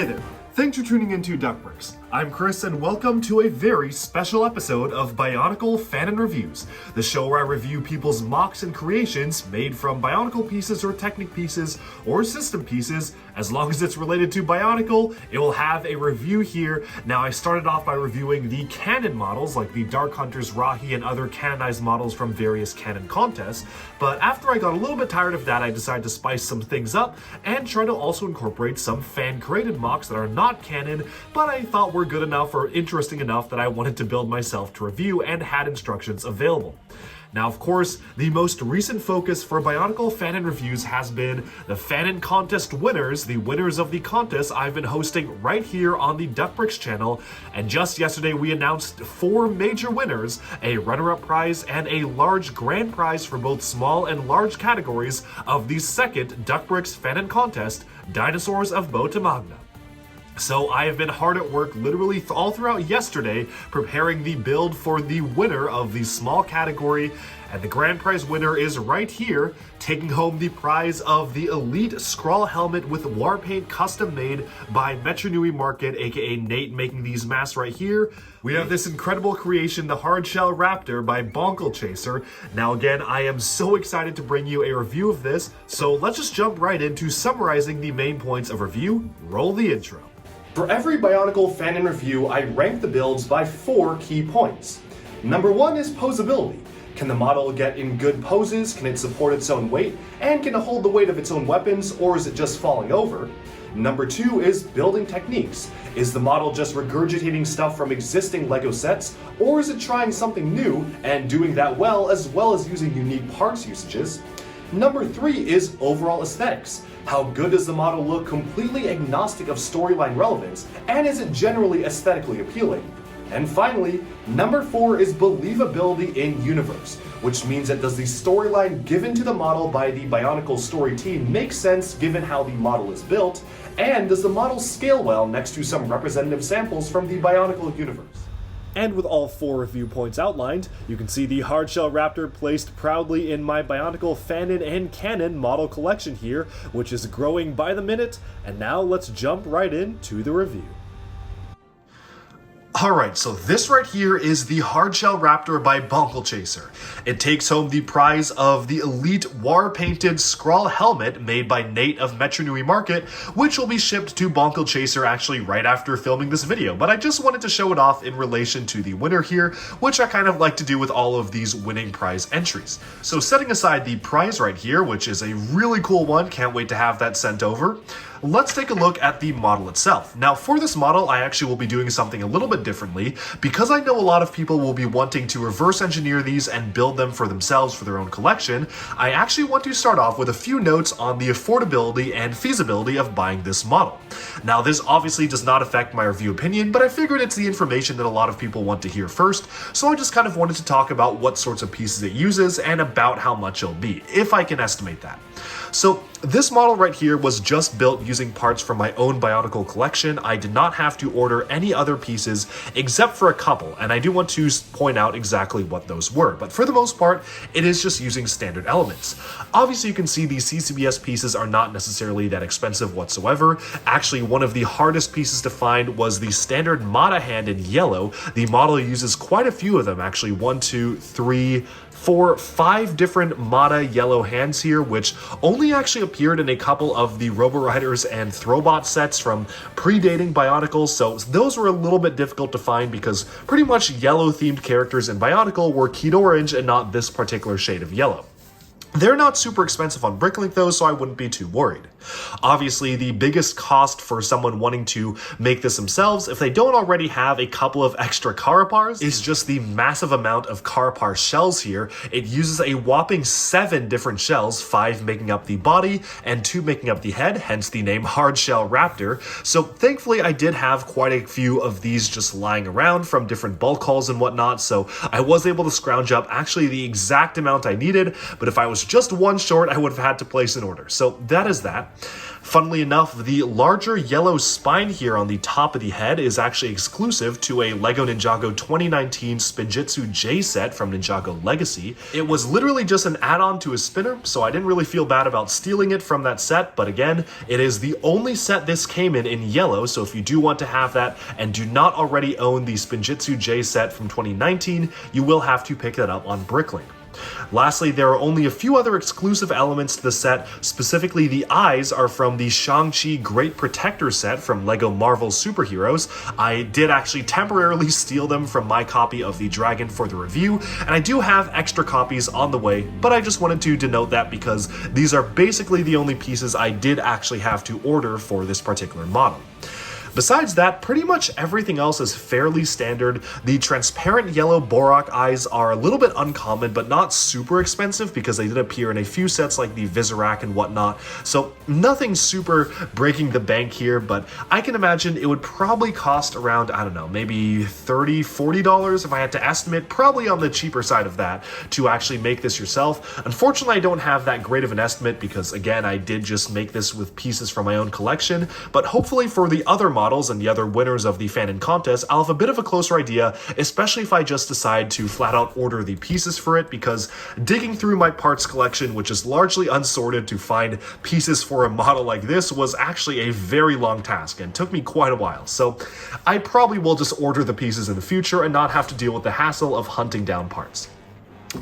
Hey there, thanks for tuning into Duckbricks. I'm Chris and welcome to a very special episode of Bionicle Fanon Reviews, the show where I review people's mocks and creations made from Bionicle pieces or Technic pieces or system pieces. As long as it's related to Bionicle, it will have a review here. Now, I started off by reviewing the canon models like the Dark Hunters, Rahi, and other canonized models from various canon contests, but after I got a little bit tired of that, I decided to spice some things up and try to also incorporate some fan-created mocks that are not canon, but I thought were good enough or interesting enough that I wanted to build myself to review and had instructions available. Now, of course, the most recent focus for Bionicle Fanon Reviews has been the Fanon Contest winners, the winners of the contest I've been hosting right here on the Duckbricks channel, and just yesterday we announced 4 major winners, a runner-up prize and a large grand prize for both small and large categories of the second Duckbricks Fanon Contest, Dinosaurs of Bota Magna. So I have been hard at work literally all throughout yesterday preparing the build for the winner of the small category, and the grand prize winner is right here, taking home the prize of the Elite Scrawl Helmet with war paint custom made by Metro Nui Market, aka Nate making these masks right here. We have this incredible creation, the Hardshell Raptor by Bonklechaser. Now again, I am so excited to bring you a review of this, so let's just jump right into summarizing the main points of review. Roll the intro. For every Bionicle Fanon review, I rank the builds by 4 key points. Number 1 is posability. Can the model get in good poses? Can it support its own weight? And can it hold the weight of its own weapons, or is it just falling over? Number 2 is building techniques. Is the model just regurgitating stuff from existing LEGO sets, or is it trying something new and doing that well as using unique parts usages? Number 3 is overall aesthetics. How good does the model look completely agnostic of storyline relevance, and is it generally aesthetically appealing? And finally, number 4 is believability in universe, which means that does the storyline given to the model by the Bionicle story team make sense given how the model is built, and does the model scale well next to some representative samples from the Bionicle universe? And with all 4 review points outlined, you can see the Hardshell Raptor placed proudly in my Bionicle Fanon and Canon model collection here, which is growing by the minute, and now let's jump right into the review. Alright, so this right here is the Hardshell Raptor by Bonklechaser. It takes home the prize of the Elite War-Painted Scrawl Helmet made by Nate of Metro Nui Market, which will be shipped to Bonklechaser actually right after filming this video, but I just wanted to show it off in relation to the winner here, which I kind of like to do with all of these winning prize entries. So setting aside the prize right here, which is a really cool one, can't wait to have that sent over, let's take a look at the model itself. Now for this model, I actually will be doing something a little bit differently, because I know a lot of people will be wanting to reverse engineer these and build them for themselves for their own collection. I actually want to start off with a few notes on the affordability and feasibility of buying this model. Now this obviously does not affect my review opinion, but I figured it's the information that a lot of people want to hear first, so I just kind of wanted to talk about what sorts of pieces it uses and about how much it'll be, if I can estimate that. So this model right here was just built using parts from my own Bionicle collection. I did not have to order any other pieces except for a couple, and I do want to point out exactly what those were, but for the most part, it is just using standard elements. Obviously, you can see these CCBS pieces are not necessarily that expensive whatsoever. Actually, one of the hardest pieces to find was the standard Mata hand in yellow. The model uses quite a few of them, actually 1, 2, 3, 4, 5 different Mata yellow hands here, which only actually appeared in a couple of the Robo-Riders and Throwbot sets from predating Bionicle, so those were a little bit difficult to find because pretty much yellow-themed characters in Bionicle were keyed orange and not this particular shade of yellow. They're not super expensive on Bricklink though, so I wouldn't be too worried. Obviously, the biggest cost for someone wanting to make this themselves, if they don't already have a couple of extra Carapars, is just the massive amount of Carapar shells here. It uses a whopping 7 different shells, 5 making up the body and 2 making up the head, hence the name Hardshell Raptor. So thankfully, I did have quite a few of these just lying around from different bulk hauls and whatnot, so I was able to scrounge up actually the exact amount I needed, but if I was was just one short, I would have had to place an order. So that is that. Funnily enough, the larger yellow spine here on the top of the head is actually exclusive to a LEGO Ninjago 2019 Spinjitzu J set from Ninjago Legacy. It was literally just an add-on to a spinner, so I didn't really feel bad about stealing it from that set, but again, it is the only set this came in yellow, so if you do want to have that and do not already own the Spinjitzu J set from 2019, you will have to pick that up on Bricklink. Lastly, there are only a few other exclusive elements to the set. Specifically, the eyes are from the Shang-Chi Great Protector set from LEGO Marvel Superheroes. I did actually temporarily steal them from my copy of the Dragon for the review, and I do have extra copies on the way, but I just wanted to denote that because these are basically the only pieces I did actually have to order for this particular model. Besides that, pretty much everything else is fairly standard. The transparent yellow Borak eyes are a little bit uncommon, but not super expensive because they did appear in a few sets like the Visorak and whatnot. So nothing super breaking the bank here, but I can imagine it would probably cost around, I don't know, maybe $30, $40 if I had to estimate, probably on the cheaper side of that, to actually make this yourself. Unfortunately, I don't have that great of an estimate because, again, I did just make this with pieces from my own collection, but hopefully for the other models and the other winners of the Fanon contest, I'll have a bit of a closer idea, especially if I just decide to flat out order the pieces for it, because digging through my parts collection, which is largely unsorted, to find pieces for a model like this was actually a very long task and took me quite a while. So I probably will just order the pieces in the future and not have to deal with the hassle of hunting down parts.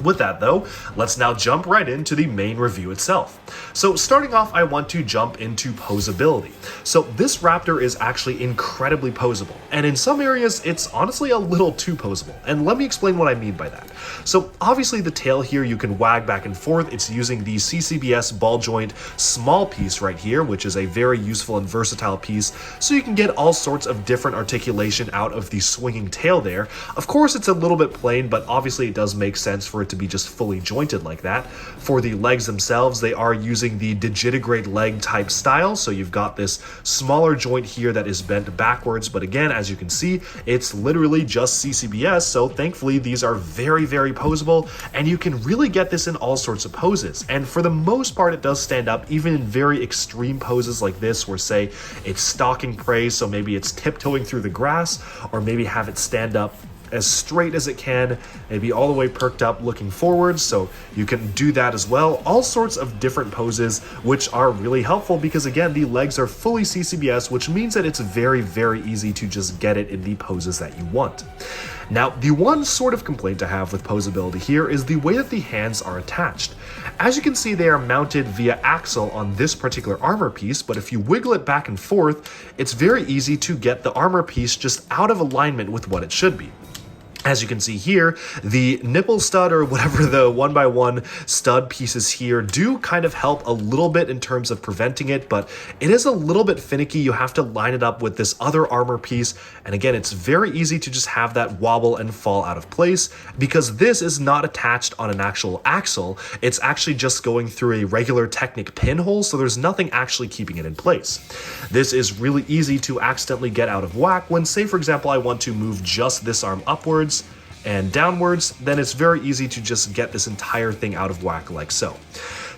With that though, let's now jump right into the main review itself. So starting off, I want to jump into posability. So this Raptor is actually incredibly posable, and in some areas it's honestly a little too posable, and let me explain what I mean by that. So obviously the tail here you can wag back and forth. It's using the CCBS ball joint small piece right here, which is a very useful and versatile piece, so you can get all sorts of different articulation out of the swinging tail there. Of course it's a little bit plain, but obviously it does make sense for it to be just fully jointed like that. For the legs themselves, they are using the digitigrade leg type style, so you've got this smaller joint here that is bent backwards, but again, as you can see, it's literally just CCBS, so thankfully these are very, very posable, and you can really get this in all sorts of poses, and for the most part it does stand up even in very extreme poses like this, where say it's stalking prey, so maybe it's tiptoeing through the grass, or maybe have it stand up as straight as it can, maybe all the way perked up looking forward, so you can do that as well. All sorts of different poses, which are really helpful because again, the legs are fully CCBS, which means that it's very, very easy to just get it in the poses that you want. Now, the one sort of complaint I have with posability here is the way that the hands are attached. As you can see, they are mounted via axle on this particular armor piece, but if you wiggle it back and forth, it's very easy to get the armor piece just out of alignment with what it should be. As you can see here, the nipple stud, or whatever the 1x1 stud pieces here, do kind of help a little bit in terms of preventing it, but it is a little bit finicky. You have to line it up with this other armor piece, and again, it's very easy to just have that wobble and fall out of place because this is not attached on an actual axle. It's actually just going through a regular Technic pinhole, so there's nothing actually keeping it in place. This is really easy to accidentally get out of whack when, say for example, I want to move just this arm upwards and downwards, then it's very easy to just get this entire thing out of whack like so.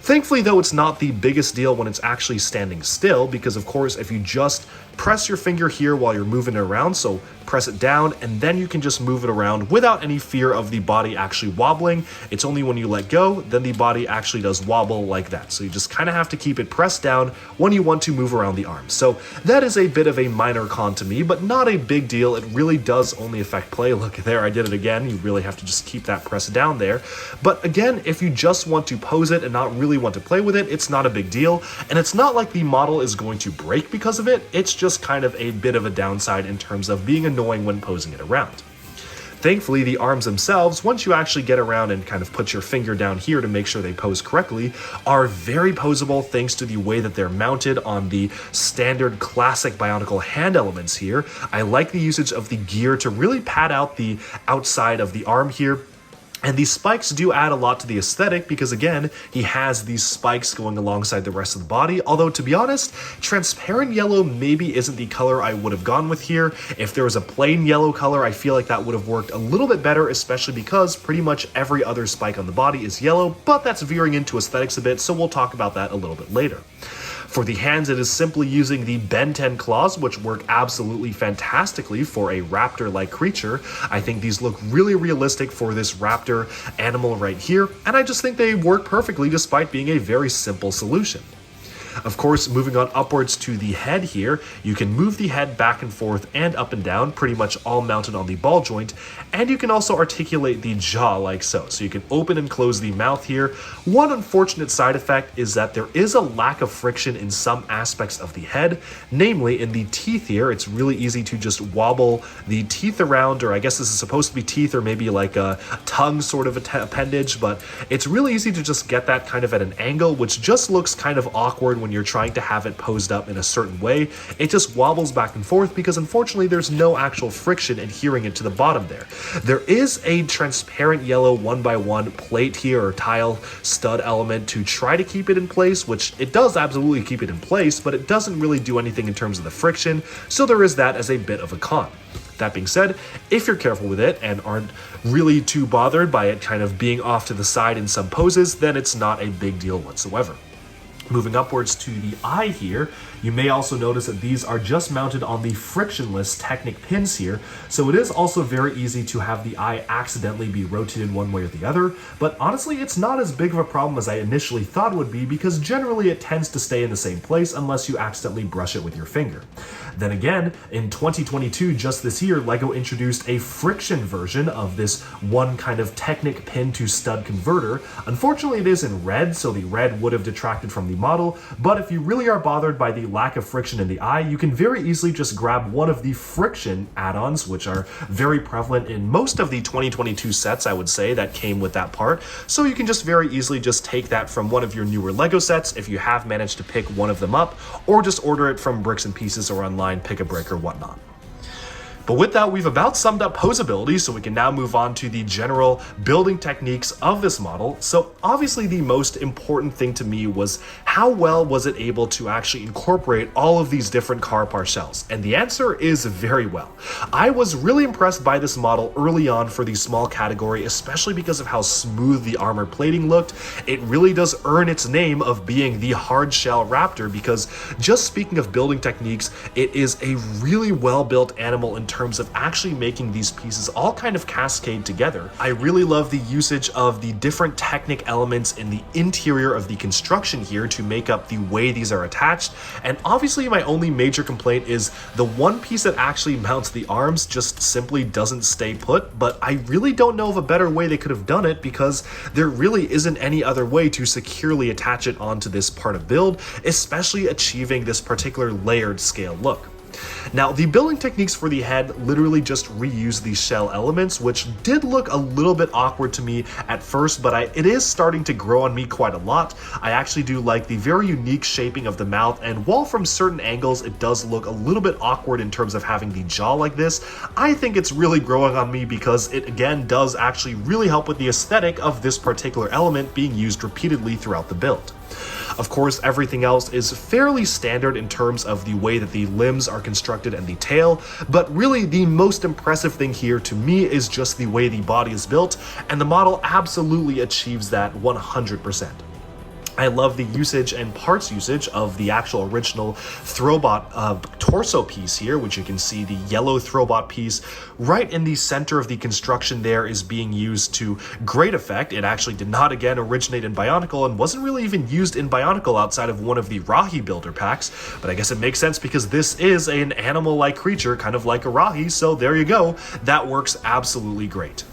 Thankfully though, it's not the biggest deal when it's actually standing still, because of course if you just press your finger here while you're moving it around, so press it down, and then you can just move it around without any fear of the body actually wobbling. It's only when you let go, then the body actually does wobble like that. So you just kind of have to keep it pressed down when you want to move around the arm. So that is a bit of a minor con to me, but not a big deal. It really does only affect play. Look there, I did it again. You really have to just keep that pressed down there. But again, if you just want to pose it and not really want to play with it, it's not a big deal. And it's not like the model is going to break because of it. It's just kind of a bit of a downside in terms of being annoying when posing it around. Thankfully, the arms themselves, once you actually get around and kind of put your finger down here to make sure they pose correctly, are very posable thanks to the way that they're mounted on the standard classic Bionicle hand elements here. I like the usage of the gear to really pad out the outside of the arm here. And these spikes do add a lot to the aesthetic because, again, he has these spikes going alongside the rest of the body. Although, to be honest, transparent yellow maybe isn't the color I would have gone with here. If there was a plain yellow color, I feel like that would have worked a little bit better, especially because pretty much every other spike on the body is yellow, but that's veering into aesthetics a bit, so we'll talk about that a little bit later. For the hands, it is simply using the Ben 10 claws, which work absolutely fantastically for a raptor-like creature. I think these look really realistic for this raptor animal right here, and I just think they work perfectly despite being a very simple solution. Of course, moving on upwards to the head here, you can move the head back and forth and up and down, pretty much all mounted on the ball joint, and you can also articulate the jaw like so. So you can open and close the mouth here. One unfortunate side effect is that there is a lack of friction in some aspects of the head, namely in the teeth here. It's really easy to just wobble the teeth around, or I guess this is supposed to be teeth or maybe like a tongue sort of appendage, but it's really easy to just get that kind of at an angle, which just looks kind of awkward when you're trying to have it posed up in a certain way. It just wobbles back and forth because unfortunately there's no actual friction adhering it to the bottom there. There is a transparent yellow 1x1 plate here, or tile stud element, to try to keep it in place, which it does absolutely keep it in place, but it doesn't really do anything in terms of the friction, so there is that as a bit of a con. That being said, if you're careful with it and aren't really too bothered by it kind of being off to the side in some poses, then it's not a big deal whatsoever. Moving upwards to the eye here, you may also notice that these are just mounted on the frictionless Technic pins here, so it is also very easy to have the eye accidentally be rotated one way or the other, but honestly it's not as big of a problem as I initially thought it would be because generally it tends to stay in the same place unless you accidentally brush it with your finger. Then again, in 2022, just this year, LEGO introduced a friction version of this one kind of Technic pin to stud converter. Unfortunately, it is in red, so the red would have detracted from the model, but if you really are bothered by the lack of friction in the eye, you can very easily just grab one of the friction add-ons, which are very prevalent in most of the 2022 sets, I would say, that came with that part. So you can just very easily just take that from one of your newer LEGO sets if you have managed to pick one of them up, or just order it from Bricks and Pieces or online, Pick a Brick or whatnot. But with that, we've about summed up Poseability, so we can now move on to the general building techniques of this model. So obviously the most important thing to me was how well was it able to actually incorporate all of these different car part shells? And the answer is very well. I was really impressed by this model early on for the small category, especially because of how smooth the armor plating looked. It really does earn its name of being the Hardshell Raptor, because just speaking of building techniques, it is a really well-built animal in terms of actually making these pieces all kind of cascade together. I really love the usage of the different Technic elements in the interior of the construction here to make up the way these are attached. And obviously my only major complaint is the one piece that actually mounts the arms just simply doesn't stay put, but I really don't know of a better way they could have done it because there really isn't any other way to securely attach it onto this part of build, especially achieving this particular layered scale look. Now, the building techniques for the head literally just reuse these shell elements, which did look a little bit awkward to me at first, but it is starting to grow on me quite a lot. I actually do like the very unique shaping of the mouth, and while from certain angles it does look a little bit awkward in terms of having the jaw like this, I think it's really growing on me because it again does actually really help with the aesthetic of this particular element being used repeatedly throughout the build. Of course, everything else is fairly standard in terms of the way that the limbs are constructed and the tail, but really the most impressive thing here to me is just the way the body is built, and the model absolutely achieves that 100%. I love the usage and parts usage of the actual original Throwbot torso piece here, which you can see the yellow Throwbot piece right in the center of the construction there is being used to great effect. It actually did not again originate in Bionicle and wasn't really even used in Bionicle outside of one of the Rahi builder packs, but I guess it makes sense because this is an animal-like creature, kind of like a Rahi, so there you go. That works absolutely great.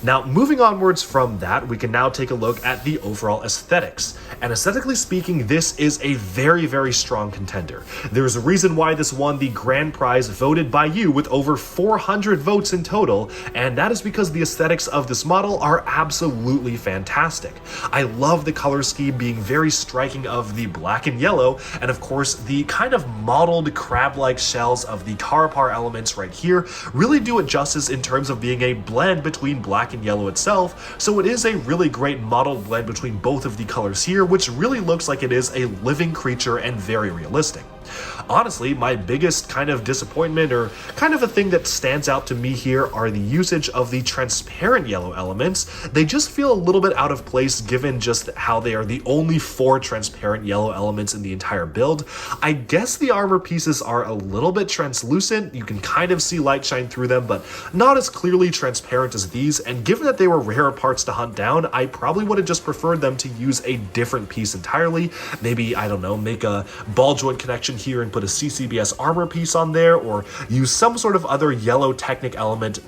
Now, moving onwards from that, we can now take a look at the overall aesthetics. And aesthetically speaking, this is a very, very strong contender. There's a reason why this won the grand prize voted by you with over 400 votes in total, and that is because the aesthetics of this model are absolutely fantastic. I love the color scheme being very striking of the black and yellow, and of course, the kind of mottled crab-like shells of the car part elements right here really do it justice in terms of being a blend between black black and yellow itself, so it is a really great mottled blend between both of the colors here, which really looks like it is a living creature and very realistic. Honestly, my biggest kind of disappointment, or kind of a thing that stands out to me here, are the usage of the transparent yellow elements. They just feel a little bit out of place given just how they are the only 4 transparent yellow elements in the entire build. I guess the armor pieces are a little bit translucent. You can kind of see light shine through them, but not as clearly transparent as these, and given that they were rare parts to hunt down, I probably would have just preferred them to use a different piece entirely. Maybe, I don't know, make a ball joint connection here and put a CCBS armor piece on there, or use some sort of other yellow Technic element.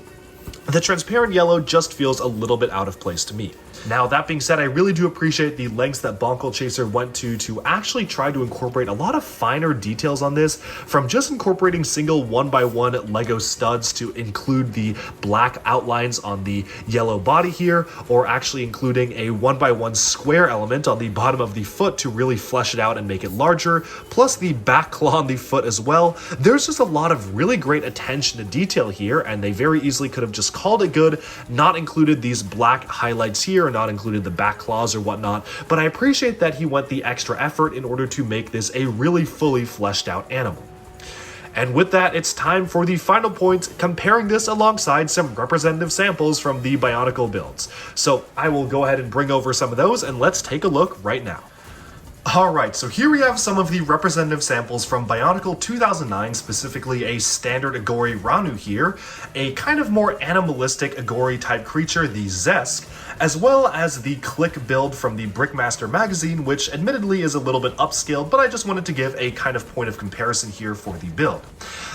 The transparent yellow just feels a little bit out of place to me. Now, that being said, I really do appreciate the lengths that Bonklechaser went to actually try to incorporate a lot of finer details on this, from just incorporating single 1x1 Lego studs to include the black outlines on the yellow body here, or actually including a 1x1 square element on the bottom of the foot to really flesh it out and make it larger, plus the back claw on the foot as well. There's just a lot of really great attention to detail here, and they very easily could have just called it good, not included these black highlights here, not included the back claws or whatnot, but I appreciate that he went the extra effort in order to make this a really fully fleshed out animal. And with that, it's time for the final point, comparing this alongside some representative samples from the Bionicle builds. So I will go ahead and bring over some of those, and let's take a look right now. Alright, so here we have some of the representative samples from Bionicle 2009, specifically a standard Agori Ranu here, a kind of more animalistic Agori type creature, the Zesk, as well as the Click build from the Brickmaster magazine, which admittedly is a little bit upscaled, but I just wanted to give a kind of point of comparison here for the build.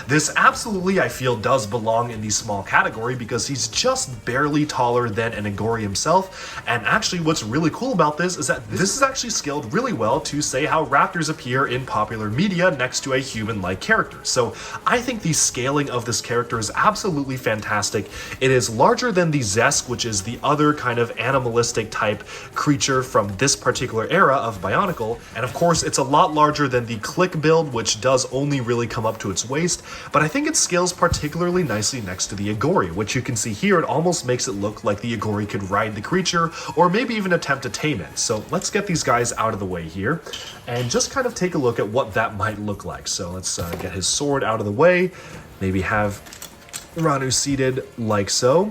This absolutely, I feel, does belong in the small category because he's just barely taller than an Agori himself, and actually what's really cool about this is that this is actually scaled really well to say how raptors appear in popular media next to a human-like character. So I think the scaling of this character is absolutely fantastic. It is larger than the Zesk, which is the other kind of animalistic type creature from this particular era of Bionicle, and of course it's a lot larger than the Click build, which does only really come up to its waist, but I think it scales particularly nicely next to the Agori, which you can see here. It almost makes it look like the Agori could ride the creature, or maybe even attempt to tame it. So let's get these guys out of the way here, and just kind of take a look at what that might look like. So let's get his sword out of the way, maybe have Ranu seated like so,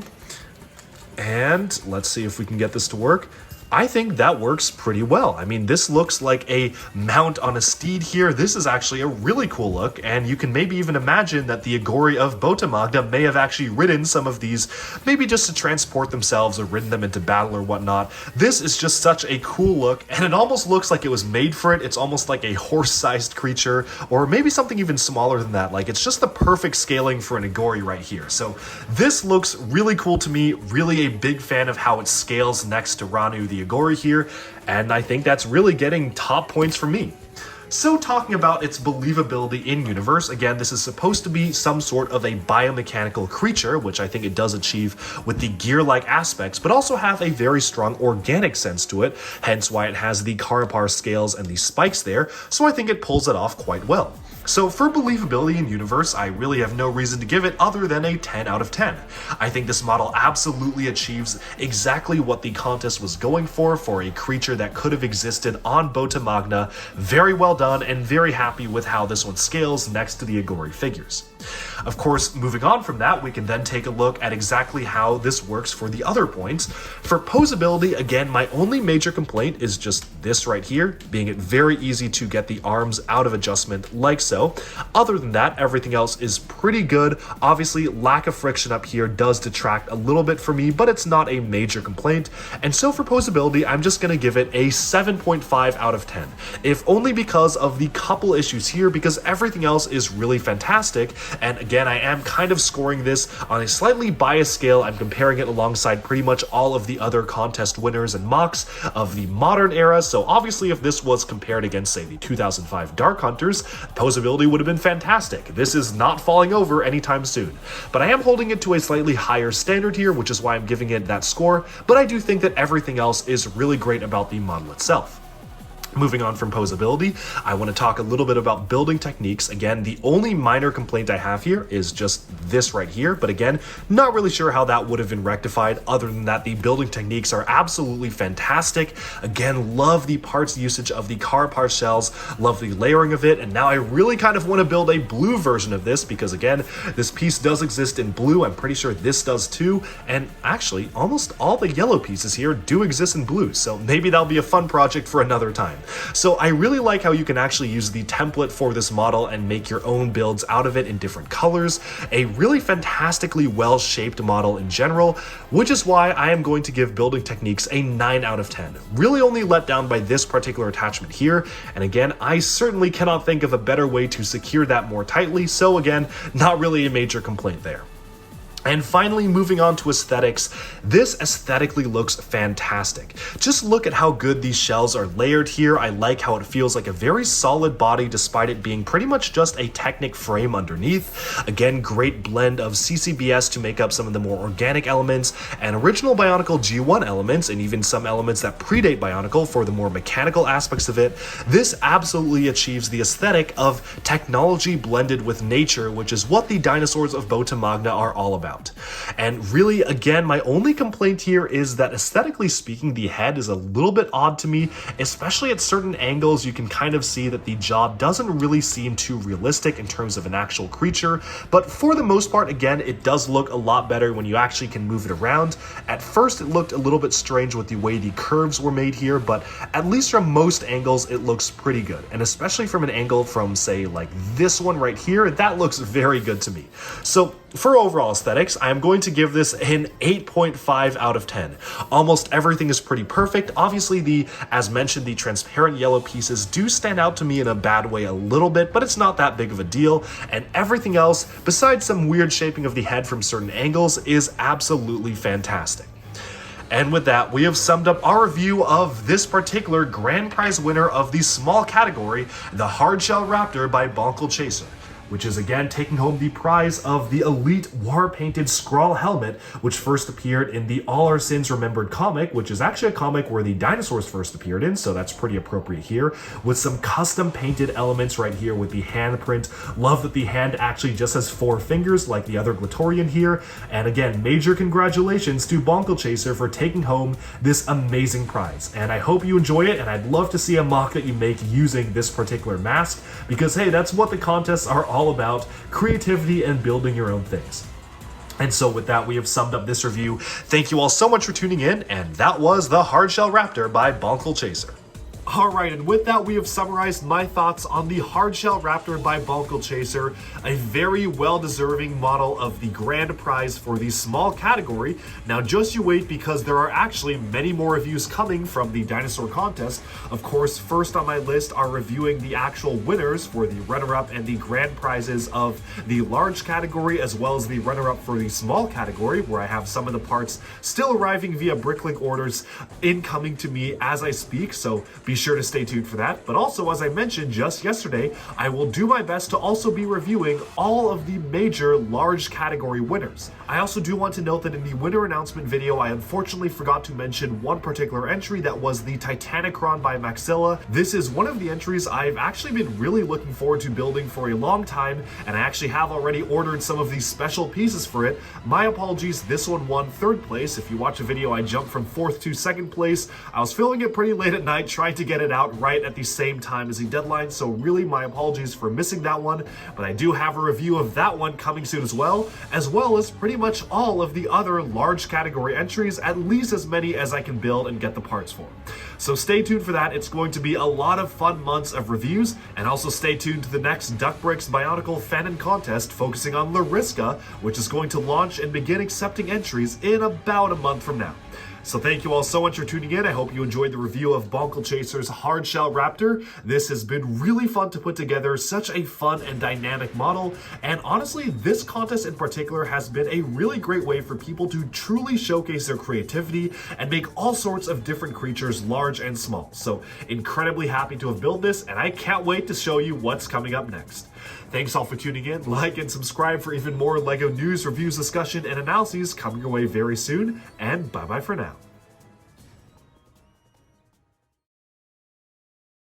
and let's see if we can get this to work. I think that works pretty well. I mean, this looks like a mount on a steed here. This is actually a really cool look, and you can maybe even imagine that the Agori of Bota Magna may have actually ridden some of these, maybe just to transport themselves or ridden them into battle or whatnot. This is just such a cool look, and it almost looks like it was made for it. It's almost like a horse-sized creature, or maybe something even smaller than that. Like, it's just the perfect scaling for an Agori right here. So this looks really cool to me. Really a big fan of how it scales next to Ranu the Agori here, and I think that's really getting top points for me. So talking about its believability in universe, again, this is supposed to be some sort of a biomechanical creature, which I think it does achieve with the gear-like aspects, but also have a very strong organic sense to it, hence why it has the Carnipar scales and the spikes there, so I think it pulls it off quite well. So for believability in universe, I really have no reason to give it other than a 10 out of 10. I think this model absolutely achieves exactly what the contest was going for a creature that could have existed on Bota Magna. Very well done, and very happy with how this one scales next to the Agori figures. Of course, moving on from that, we can then take a look at exactly how this works for the other points. For posability, again, my only major complaint is just this right here, being it very easy to get the arms out of adjustment like so. Other than that, everything else is pretty good. Obviously, lack of friction up here does detract a little bit for me, but it's not a major complaint. And so for posability, I'm just going to give it a 7.5 out of 10, if only because of the couple issues here, because everything else is really fantastic. And again, I am kind of scoring this on a slightly biased scale. I'm comparing it alongside pretty much all of the other contest winners and mocks of the modern era. So obviously, if this was compared against, say, the 2005 Dark Hunters, posability would have been fantastic. This is not falling over anytime soon. But I am holding it to a slightly higher standard here, which is why I'm giving it that score. But I do think that everything else is really great about the model itself. Moving on from posability, I want to talk a little bit about building techniques. Again, the only minor complaint I have here is just this right here, but again, not really sure how that would have been rectified. Other than that, the building techniques are absolutely fantastic. Again, love the parts usage of the car part shells, love the layering of it, and now I really kind of want to build a blue version of this because again, this piece does exist in blue. I'm pretty sure this does too, and actually, almost all the yellow pieces here do exist in blue, so maybe that'll be a fun project for another time. So I really like how you can actually use the template for this model and make your own builds out of it in different colors. A really fantastically well-shaped model in general, which is why I am going to give building techniques a 9 out of 10. Really only let down by this particular attachment here, and again, I certainly cannot think of a better way to secure that more tightly, so again, not really a major complaint there. And finally, moving on to aesthetics, this aesthetically looks fantastic. Just look at how good these shells are layered here. I like how it feels like a very solid body despite it being pretty much just a Technic frame underneath. Again, great blend of CCBS to make up some of the more organic elements and original Bionicle G1 elements and even some elements that predate Bionicle for the more mechanical aspects of it. This absolutely achieves the aesthetic of technology blended with nature, which is what the Dinosaurs of Bota Magna are all about. And really, again, my only complaint here is that aesthetically speaking, the head is a little bit odd to me, especially at certain angles. You can kind of see that the jaw doesn't really seem too realistic in terms of an actual creature, but for the most part, again, it does look a lot better when you actually can move it around. At first, it looked a little bit strange with the way the curves were made here, but at least from most angles, it looks pretty good. And especially from an angle from, say, like this one right here, that looks very good to me. So for overall aesthetics, I'm going to give this an 8.5 out of 10. Almost everything is pretty perfect. Obviously, as mentioned, the transparent yellow pieces do stand out to me in a bad way a little bit, but it's not that big of a deal. And everything else, besides some weird shaping of the head from certain angles, is absolutely fantastic. And with that, we have summed up our review of this particular grand prize winner of the small category, the Hardshell Raptor by Bonklechaser, which is again taking home the prize of the Elite War-Painted Scrawl Helmet, which first appeared in the All Our Sins Remembered comic, which is actually a comic where the Dinosaurs first appeared in, so that's pretty appropriate here, with some custom painted elements right here with the handprint. Love that the hand actually just has 4 fingers like the other Glatorian here, and again, major congratulations to Bonklechaser for taking home this amazing prize. And I hope you enjoy it, and I'd love to see a mock that you make using this particular mask, because hey, that's what the contests are all about, creativity and building your own things. And so with that, we have summed up this review. Thank you all so much for tuning in, and that was the Hardshell Raptor by Bonklechaser. Alright, and with that, we have summarized my thoughts on the Hardshell Raptor by Bonklechaser, a very well-deserving model of the grand prize for the small category. Now, just you wait, because there are actually many more reviews coming from the dinosaur contest. Of course, first on my list are reviewing the actual winners for the runner-up and the grand prizes of the large category, as well as the runner-up for the small category, where I have some of the parts still arriving via Bricklink orders incoming to me as I speak, so be sure to stay tuned for that. But also, as I mentioned just yesterday, I will do my best to also be reviewing all of the major large category winners. I also do want to note that in the winner announcement video, I unfortunately forgot to mention one particular entry that was the Titanicron by Maxilla. This is one of the entries I've actually been really looking forward to building for a long time, and I actually have already ordered some of these special pieces for it. My apologies, this one won 3rd place. If you watch the video, I jumped from 4th to 2nd place. I was filming it pretty late at night, trying to get it out right at the same time as the deadline, so really my apologies for missing that one, but I do have a review of that one coming soon as well as pretty much all of the other large category entries, at least as many as I can build and get the parts for. So stay tuned for that. It's going to be a lot of fun months of reviews, and also stay tuned to the next Duck Bricks Bionicle Fanon contest focusing on Lariska, which is going to launch and begin accepting entries in about a month from now. So thank you all so much for tuning in. I hope you enjoyed the review of Bonklechaser's Hardshell Raptor. This has been really fun to put together, such a fun and dynamic model. And honestly, this contest in particular has been a really great way for people to truly showcase their creativity and make all sorts of different creatures, large and small. So incredibly happy to have built this, and I can't wait to show you what's coming up next. Thanks all for tuning in. Like and subscribe for even more LEGO news, reviews, discussion, and analyses coming your way very soon. And bye-bye for now.